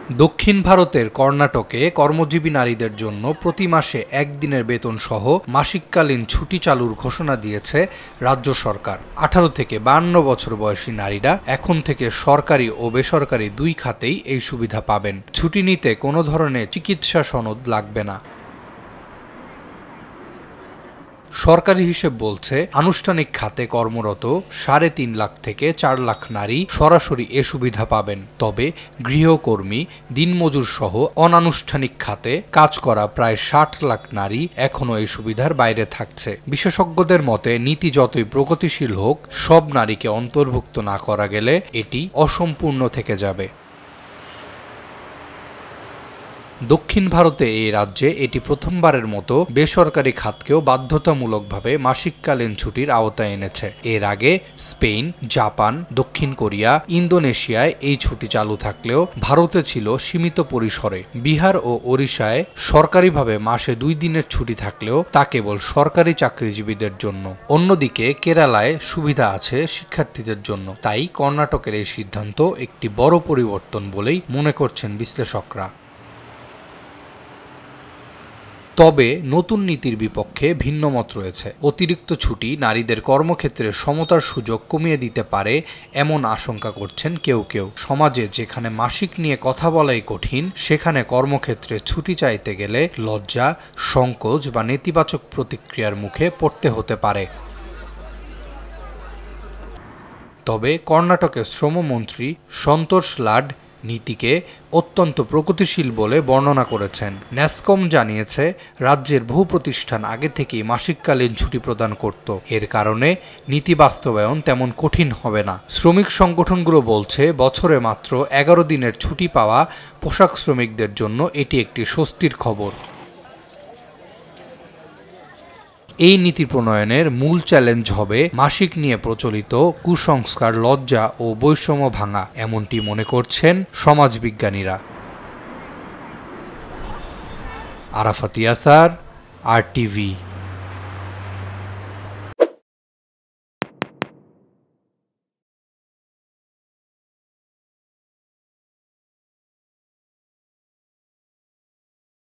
দক্ষিণ ভারতের কর্ণাটকে কর্মজীবী নারীদের জন্য প্রতি মাসে একদিনের বেতন সহ মাসিককালীন ছুটি চালুর ঘোষণা দিয়েছে রাজ্য সরকার। 18 থেকে 52 বছর বয়সী নারীরা এখন থেকে সরকারি ও বেসরকারি দুই খাতেই এই সুবিধা পাবেন। ছুটি নিতে কোনো ধরনের চিকিৎসা সনদ লাগবে না। সরকারি হিসেব বলছে, আনুষ্ঠানিক খাতে কর্মরত 3.5 লাখ থেকে 4 লাখ নারী সরাসরি এ সুবিধা পাবেন। তবে গৃহকর্মী, দিনমজুর সহ অনানুষ্ঠানিক খাতে কাজ করা প্রায় 60 লাখ নারী এখনও এই সুবিধার বাইরে থাকছে। বিশেষজ্ঞদের মতে, নীতি যতই প্রগতিশীল হোক, সব নারীকে অন্তর্ভুক্ত না করা গেলে এটি অসম্পূর্ণ থেকে যাবে। দক্ষিণ ভারতে এই রাজ্যে এটি প্রথমবারের মতো বেসরকারি খাতকেও বাধ্যতামূলকভাবে মাসিককালীন ছুটির আওতায় এনেছে। এর আগে স্পেন, জাপান, দক্ষিণ কোরিয়া, ইন্দোনেশিয়ায় এই ছুটি চালু থাকলেও ভারতে ছিল সীমিত পরিসরে। বিহার ও ওড়িশায় সরকারিভাবে মাসে 2 দিনের ছুটি থাকলেও তা কেবল সরকারি চাকরিজীবীদের জন্য। অন্যদিকে কেরালায় সুবিধা আছে শিক্ষার্থীদের জন্য। তাই কর্ণাটকের এই সিদ্ধান্ত একটি বড় পরিবর্তন বলেই মনে করছেন বিশ্লেষকরা। তবে নতুন নীতির বিপক্ষে ভিন্ন মত রয়েছে। অতিরিক্ত ছুটি নারীদের কর্মক্ষেত্রে সমতার সুযোগ কমিয়ে দিতে পারে এমন আশঙ্কা করছেন কেউ কেউ। সমাজে যেখানে মাসিক নিয়ে কথা বলাই কঠিন, সেখানে কর্মক্ষেত্রে ছুটি চাইতে গেলে লজ্জা, সংকোচ বা নেতিবাচক প্রতিক্রিয়ার মুখে পড়তে হতে পারে। তবে কর্ণাটকের শ্রমমন্ত্রী সন্তোষ লাড নীতিকে অত্যন্ত প্রগতিশীল বলে বর্ণনা করেছেন। ন্যাসকম জানিয়েছে, রাজ্যের বহু প্রতিষ্ঠান আগে থেকেই মাসিককালীন ছুটি প্রদান করত। এর কারণে নীতি বাস্তবায়ন তেমন কঠিন হবে না। শ্রমিক সংগঠনগুলো বলছে, বছরে মাত্র 11 দিনের ছুটি পাওয়া পোশাক শ্রমিকদের জন্য এটি একটি স্বস্তির খবর। এই নীতি প্রণয়নের মূল চ্যালেঞ্জ হবে মাসিক নিয়ে প্রচলিত কুসংস্কার, লজ্জা ও বৈষম্য ভাঙা, এমনটি মনে করছেন সমাজবিজ্ঞানীরা। আরাফাত ইয়াসার, RTV।